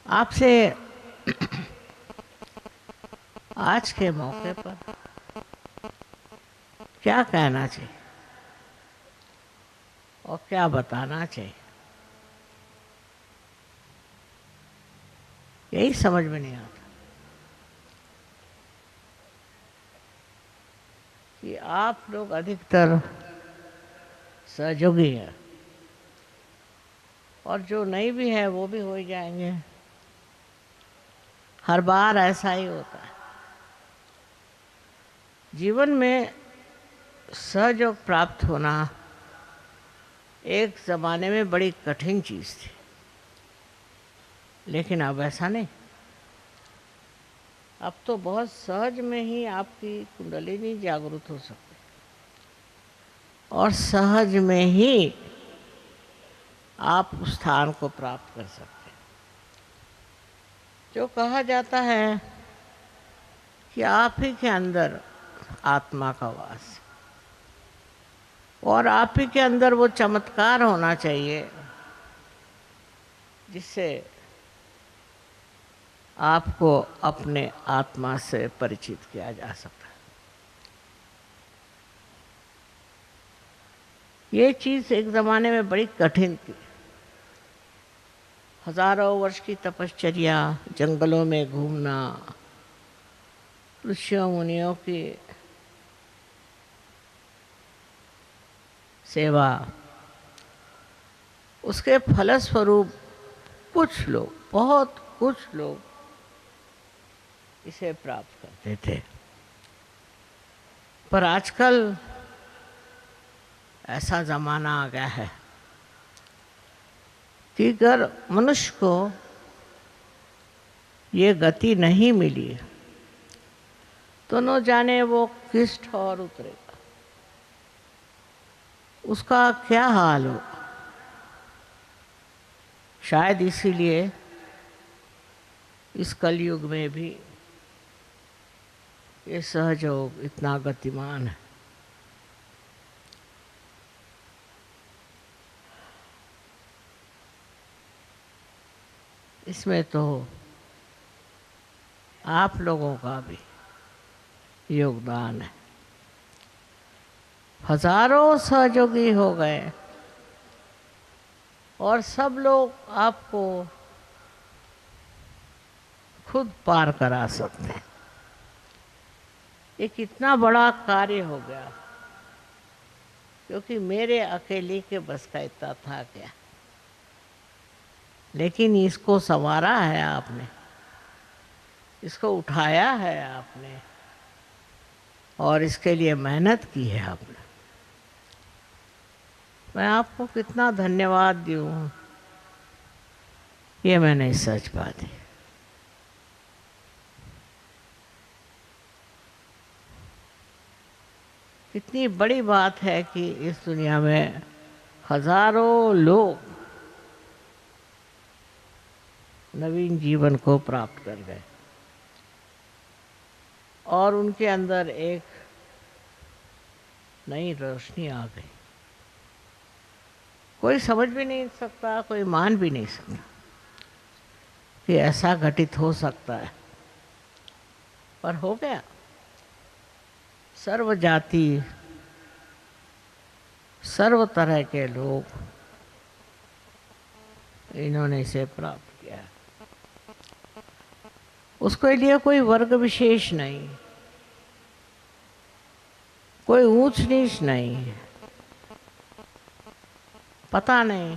आपसे आज के मौके पर क्या कहना चाहिए और क्या बताना चाहिए, यही समझ में नहीं आता कि आप लोग अधिकतर सहयोगी हैं और जो नहीं भी है वो भी हो ही जाएंगे। हर बार ऐसा ही होता है। जीवन में सहयोग प्राप्त होना एक ज़माने में बड़ी कठिन चीज़ थी, लेकिन अब ऐसा नहीं। अब तो बहुत सहज में ही आपकी कुंडलिनी जागृत हो सकती है और सहज में ही आप उस स्थान को प्राप्त कर सकते हैं। जो कहा जाता है कि आप ही के अंदर आत्मा का वास है और आप ही के अंदर वो चमत्कार होना चाहिए जिससे आपको अपने आत्मा से परिचित किया जा सकता है। ये चीज़ एक ज़माने में बड़ी कठिन थी। हजारों वर्ष की तपश्चर्या, जंगलों में घूमना, ऋषियों मुनियों की सेवा, उसके फलस्वरूप कुछ लोग, बहुत कुछ लोग इसे प्राप्त करते थे। पर आजकल ऐसा ज़माना आ गया है कि अगर मनुष्य को ये गति नहीं मिली तो न जाने वो किस ठौर उतरेगा, उसका क्या हाल हो। शायद इसीलिए इस कलयुग में भी ये सहयोग इतना गतिमान है। इसमें तो आप लोगों का भी योगदान है। हजारों सहयोगी हो गए और सब लोग आपको खुद पार करा सकते हैं। ये कितना बड़ा कार्य हो गया, क्योंकि मेरे अकेले के बस का इतना था क्या। लेकिन इसको संवारा है आपने, इसको उठाया है आपने और इसके लिए मेहनत की है आपने। मैं आपको कितना धन्यवाद दूँ, ये मैं नहीं सोच पाती। कितनी बड़ी बात है कि इस दुनिया में हजारों लोग नवीन जीवन को प्राप्त कर गए और उनके अंदर एक नई रोशनी आ गई। कोई समझ भी नहीं सकता, कोई मान भी नहीं सकता कि ऐसा घटित हो सकता है, पर हो गया। सर्व जाति, सर्व तरह के लोग इन्होंने इसे प्राप्त किया है। उसके लिए कोई वर्ग विशेष नहीं, कोई ऊंच नीच नहीं है। पता नहीं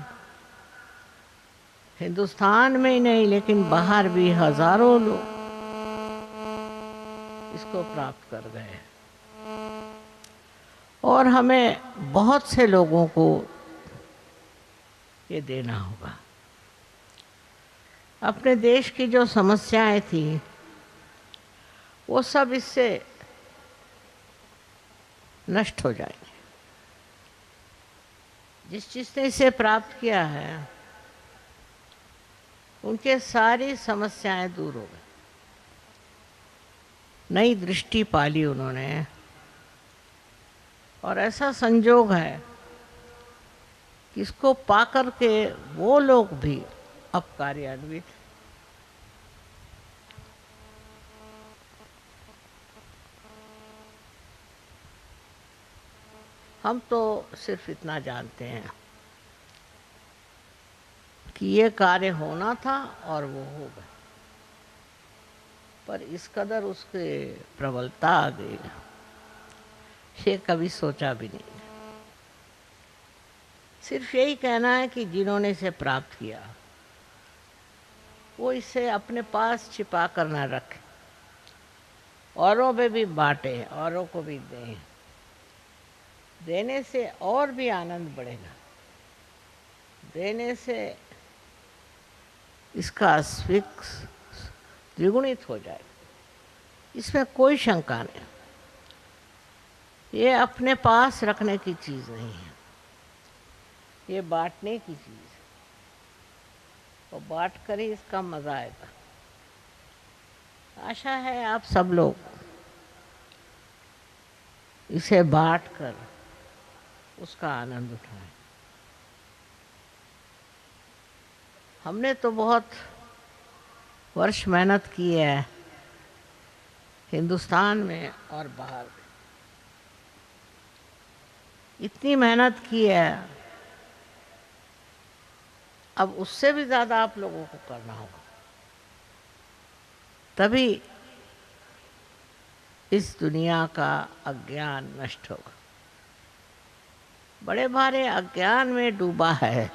हिंदुस्तान में ही नहीं लेकिन बाहर भी हजारों लोग इसको प्राप्त कर गए और हमें बहुत से लोगों को ये देना होगा। अपने देश की जो समस्याएं थी वो सब इससे नष्ट हो जाएंगे। जिसने इसे प्राप्त किया है उनके सारी समस्याएं दूर हो गई। नई दृष्टि पाली उन्होंने और ऐसा संजोग है कि इसको पाकर के वो लोग भी अब कार्यान्वित हम तो सिर्फ इतना जानते हैं कि ये कार्य होना था और वो हो गया, पर इस कदर उसके प्रबलता आ गई, ये कभी सोचा भी नहीं। सिर्फ यही कहना है कि जिन्होंने इसे प्राप्त किया वो इसे अपने पास छिपा कर न रखे, औरों पे भी बांटे, औरों को भी दें। देने से और भी आनंद बढ़ेगा, देने से इसका स्विक द्विगुणित हो जाएगा, इसमें कोई शंका नहीं। ये अपने पास रखने की चीज़ नहीं है, ये बांटने की चीज़ है, और बांट कर ही इसका मज़ा आएगा। आशा है आप सब लोग इसे बांट कर उसका आनंद उठाएं। हमने तो बहुत वर्ष मेहनत की है हिंदुस्तान में और बाहर में, इतनी मेहनत की है, अब उससे भी ज़्यादा आप लोगों को करना होगा, तभी इस दुनिया का अज्ञान नष्ट होगा। बड़े भारे अज्ञान में डूबा है,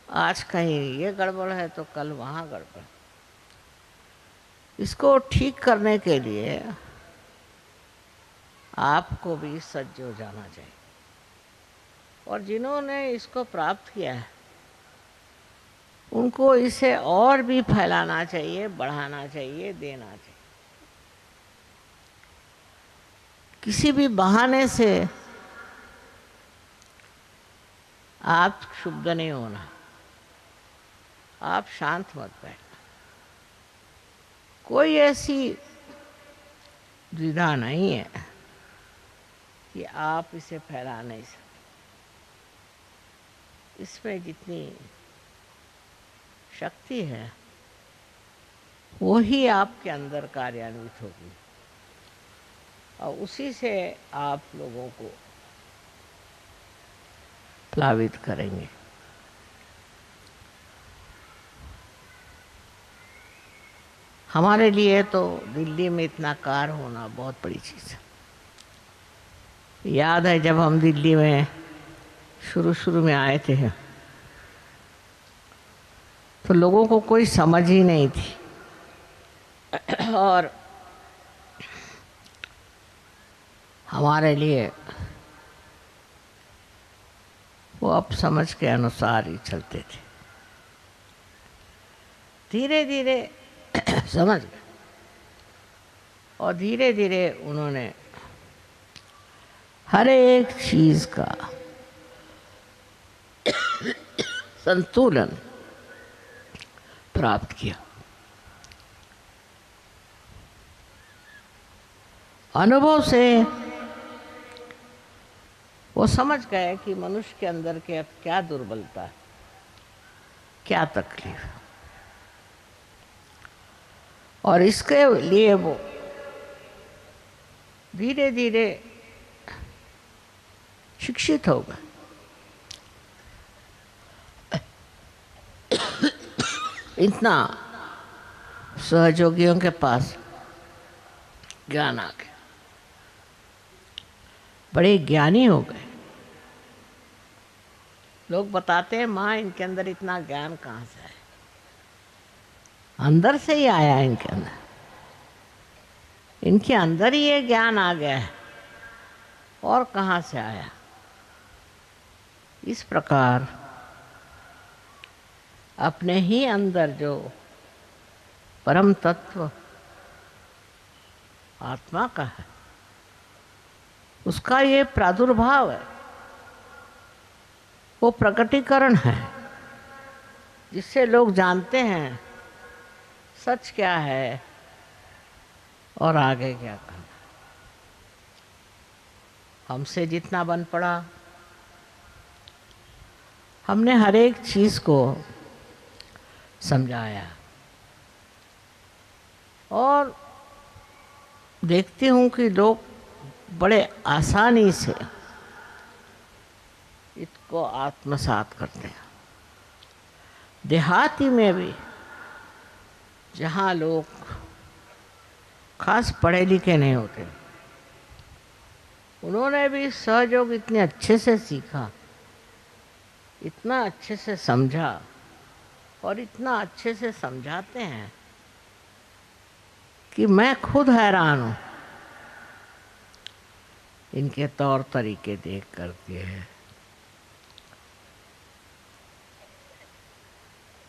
आज कहीं ये गड़बड़ है तो कल वहाँ गड़बड़। इसको ठीक करने के लिए आपको भी सज्ज हो जाना चाहिए, और जिन्होंने इसको प्राप्त किया है उनको इसे और भी फैलाना चाहिए, बढ़ाना चाहिए, देना चाहिए। किसी भी बहाने से आप क्षुब्ध नहीं होना, आप शांत मत बैठना। कोई ऐसी द्विधा नहीं है कि आप इसे फैला नहीं सकते। इसमें जितनी शक्ति है वो ही आपके अंदर कार्यान्वित होगी, और उसी से आप लोगों को प्लावित करेंगे। हमारे लिए तो दिल्ली में इतना कार होना बहुत बड़ी चीज़ है। याद है जब हम दिल्ली में शुरू में आए थे तो लोगों को कोई समझ ही नहीं थी, और हमारे लिए वो अब समझ के अनुसार ही चलते थे। धीरे धीरे समझ गए, और धीरे धीरे उन्होंने हर एक चीज़ का संतुलन प्राप्त किया। अनुभव से वो समझ गए कि मनुष्य के अंदर के अब क्या दुर्बलता है, क्या तकलीफ है, और इसके लिए वो धीरे धीरे शिक्षित हो गए। इतना सहयोगियों के पास ज्ञान आ गया, बड़े ज्ञानी हो गए। लोग बताते हैं माँ इनके अंदर इतना ज्ञान कहाँ से आया, अंदर से ही आया इनके अंदर, इनके अंदर ही ये ज्ञान आ गया है, और कहाँ से आया। इस प्रकार अपने ही अंदर जो परम तत्व आत्मा का है उसका ये प्रादुर्भाव है, वो प्रकटीकरण है, जिससे लोग जानते हैं सच क्या है और आगे क्या करना। हमसे जितना बन पड़ा हमने हर एक चीज़ को समझाया, और देखती हूँ कि लोग बड़े आसानी से को आत्मसात करते हैं। देहाती में भी जहाँ लोग खास पढ़े लिखे नहीं होते, उन्होंने भी सहयोग इतने अच्छे से सीखा, इतना अच्छे से समझा और इतना अच्छे से समझाते हैं कि मैं खुद हैरान हूँ इनके तौर तरीके देख करके।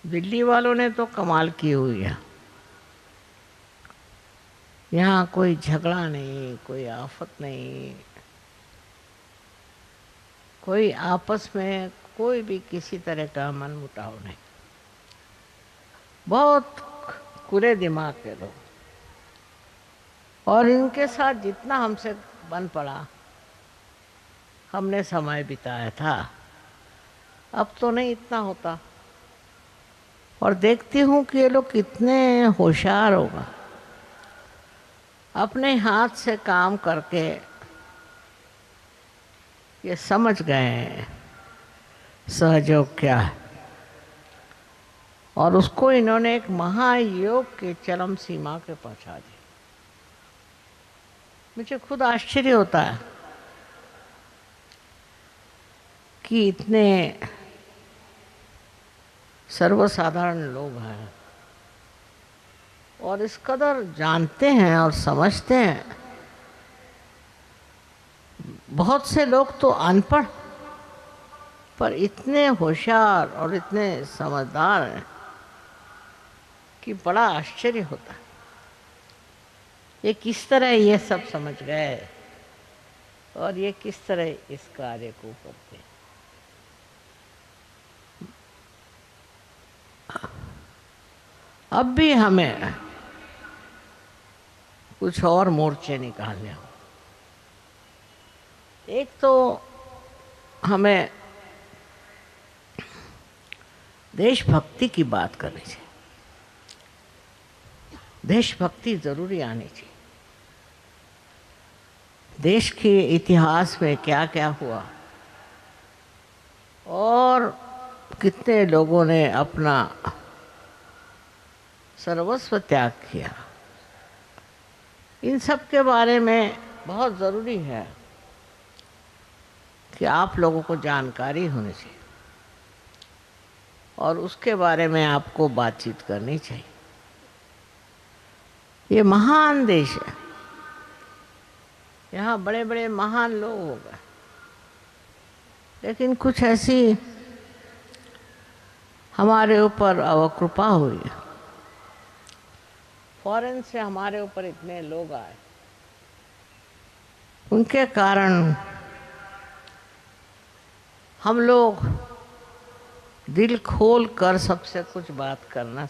दिल्ली वालों ने तो कमाल की हुई है। यहाँ कोई झगड़ा नहीं, कोई आफत नहीं, कोई आपस में कोई भी किसी तरह का मन मुटाव नहीं। बहुत खुले दिमाग के लोग, और इनके साथ जितना हमसे बन पड़ा, हमने समय बिताया था, अब तो नहीं इतना होता। और देखती हूँ कि ये लोग कितने होशियार होगा, अपने हाथ से काम करके ये समझ गए हैं सहयोग क्या है, और उसको इन्होंने एक महायोग के चरम सीमा के पहुंचा दिया। मुझे खुद आश्चर्य होता है कि इतने सर्वसाधारण लोग हैं और इस कदर जानते हैं और समझते हैं। बहुत से लोग तो अनपढ़ पर इतने होशियार और इतने समझदार हैं कि बड़ा आश्चर्य होता है। ये किस तरह ये सब समझ गए और ये किस तरह इस कार्य को करते हैं। अब भी हमें कुछ और मोर्चे निकालने हों। एक तो हमें देशभक्ति की बात करनी चाहिए। देशभक्ति जरूरी आनी चाहिए। देश के इतिहास में क्या क्या हुआ और कितने लोगों ने अपना सर्वस्व त्याग किया, इन सब के बारे में बहुत ज़रूरी है कि आप लोगों को जानकारी होनी चाहिए और उसके बारे में आपको बातचीत करनी चाहिए। ये महान देश है, यहाँ बड़े बड़े महान लोग हो गए, लेकिन कुछ ऐसी हमारे ऊपर अवकृपा हुई। फॉरेन से हमारे ऊपर इतने लोग आए, उनके कारण हम लोग दिल खोल कर सबसे कुछ बात करना,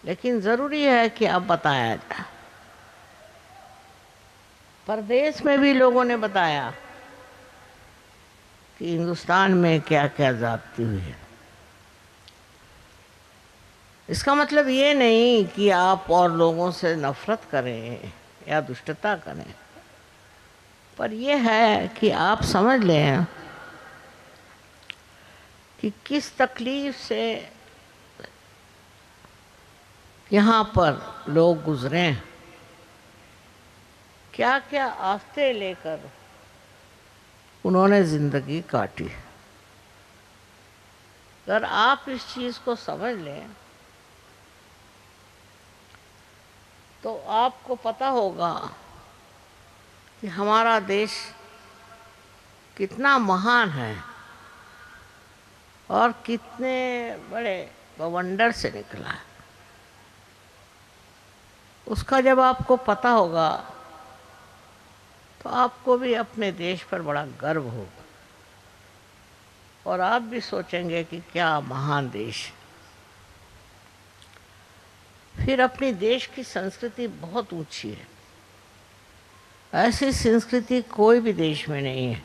लेकिन ज़रूरी है कि अब बताया जाए। परदेश में भी लोगों ने बताया कि हिंदुस्तान में क्या क्या ज़्यादती हुई है। इसका मतलब ये नहीं कि आप और लोगों से नफरत करें या दुष्टता करें, पर यह है कि आप समझ लें कि किस तकलीफ से यहाँ पर लोग गुजरे हैं, क्या क्या आफतें लेकर उन्होंने ज़िंदगी काटी। अगर आप इस चीज़ को समझ लें तो आपको पता होगा कि हमारा देश कितना महान है और कितने बड़े बवंडर से निकला है। उसका जब आपको पता होगा तो आपको भी अपने देश पर बड़ा गर्व होगा और आप भी सोचेंगे कि क्या महान देश। फिर अपनी देश की संस्कृति बहुत ऊंची है, ऐसी संस्कृति कोई भी देश में नहीं है।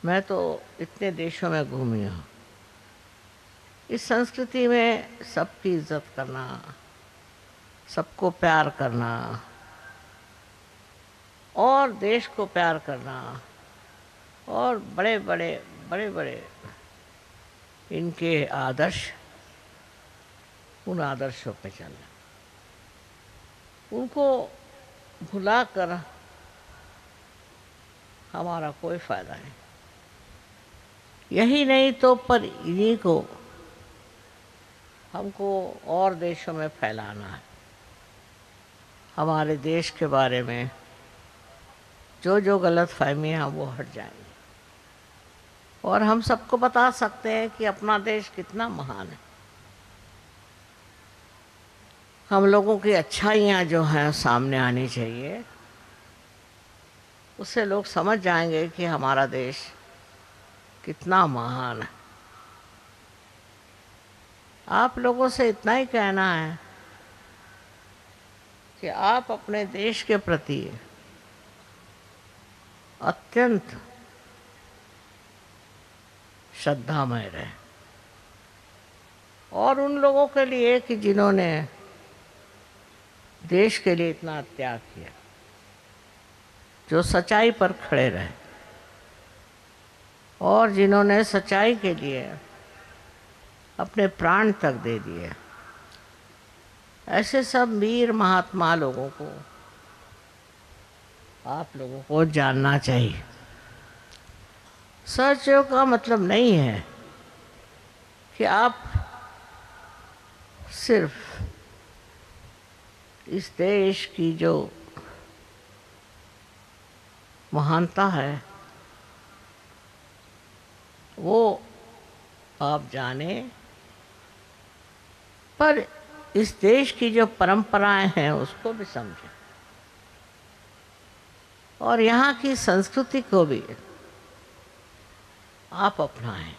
मैं तो इतने देशों में घूमी हूँ। इस संस्कृति में सबकी इज्जत करना, सबको प्यार करना और देश को प्यार करना और बड़े बड़े इनके आदर्श, उन आदर्शों पे चलना, उनको भुलाकर हमारा कोई फायदा नहीं। यही नहीं तो पर इन्हीं को हमको और देशों में फैलाना है। हमारे देश के बारे में जो जो गलत फहमियाँ वो हट जाएंगी और हम सबको बता सकते हैं कि अपना देश कितना महान है। हम लोगों की अच्छाइयाँ जो हैं सामने आनी चाहिए, उससे लोग समझ जाएंगे कि हमारा देश कितना महान है। आप लोगों से इतना ही कहना है कि आप अपने देश के प्रति अत्यंत श्रद्धामय रहे, और उन लोगों के लिए कि जिन्होंने देश के लिए इतना त्याग किया, जो सच्चाई पर खड़े रहे और जिन्होंने सच्चाई के लिए अपने प्राण तक दे दिए, ऐसे सब वीर महात्मा लोगों को आप लोगों को जानना चाहिए। सहयोग का मतलब नहीं है कि आप सिर्फ इस देश की जो महानता है वो आप जाने, पर इस देश की जो परंपराएं हैं उसको भी समझें और यहाँ की संस्कृति को भी आप अपनाएं।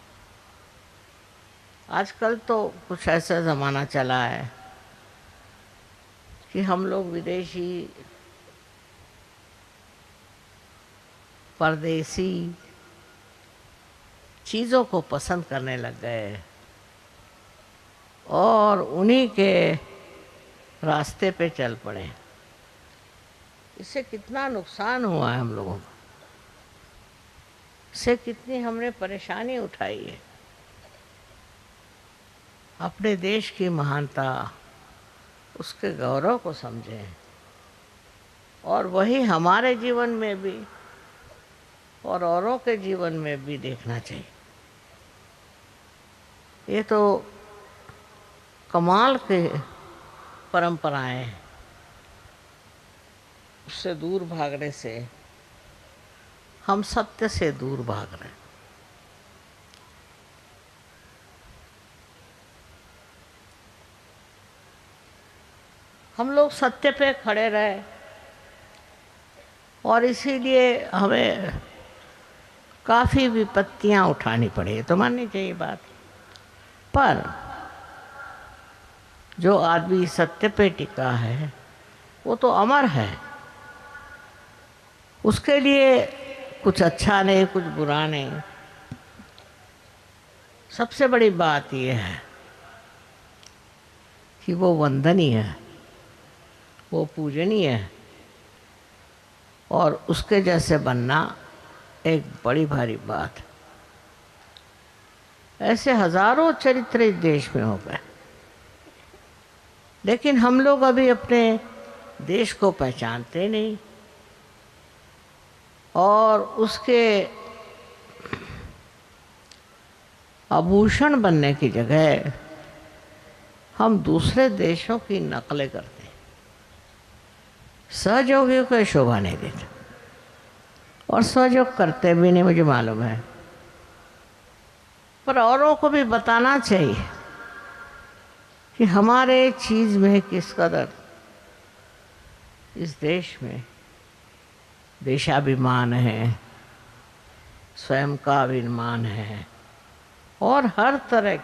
आजकल तो कुछ ऐसा ज़माना चला है कि हम लोग विदेशी, परदेसी चीज़ों को पसंद करने लग गए और उन्हीं के रास्ते पे चल पड़े। इससे कितना नुकसान हुआ है हम लोगों को, इससे कितनी हमने परेशानी उठाई है। अपने देश की महानता, उसके गौरव को समझें और वही हमारे जीवन में भी और औरों के जीवन में भी देखना चाहिए। ये तो कमाल के परंपराएं हैं, उससे दूर भागने से हम सत्य से दूर भाग रहे हैं। हम लोग सत्य पे खड़े रहे और इसीलिए हमें काफ़ी विपत्तियां उठानी पड़ी, तो माननी चाहिए बात। पर जो आदमी सत्य पे टिका है वो तो अमर है, उसके लिए कुछ अच्छा नहीं कुछ बुरा नहीं। सबसे बड़ी बात यह है कि वो वंदनीय है, वो पूजनीय है और उसके जैसे बनना एक बड़ी भारी बात है। ऐसे हजारों चरित्र इस देश में हो गए, लेकिन हम लोग अभी अपने देश को पहचानते नहीं और उसके आभूषण बनने की जगह हम दूसरे देशों की नकलें करते हैं। सहयोगियों को शोभा नहीं देता और सहयोग करते भी नहीं, मुझे मालूम है, पर औरों को भी बताना चाहिए कि हमारे चीज़ में किस कदर इस देश में देशाभिमान है, स्वयं का अभिमान है और हर तरह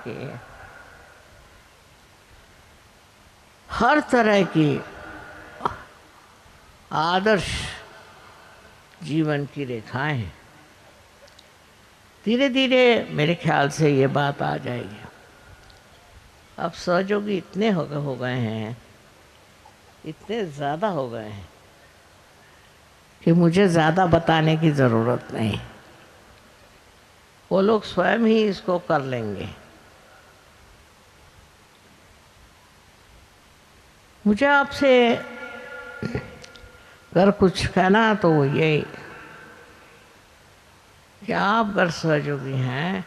की आदर्श जीवन की रेखाएं हैं। धीरे धीरे मेरे ख्याल से ये बात आ जाएगी। अब सहयोगी इतने हो गए हैं, इतने ज़्यादा हो गए हैं कि मुझे ज़्यादा बताने की ज़रूरत नहीं। वो लोग स्वयं ही इसको कर लेंगे। मुझे आपसे अगर कुछ कहना तो वो यही कि आप अगर सहयोगी हैं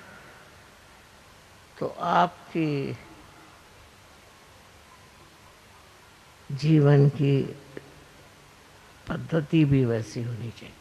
तो आपकी जीवन की पद्धति भी वैसी होनी चाहिए।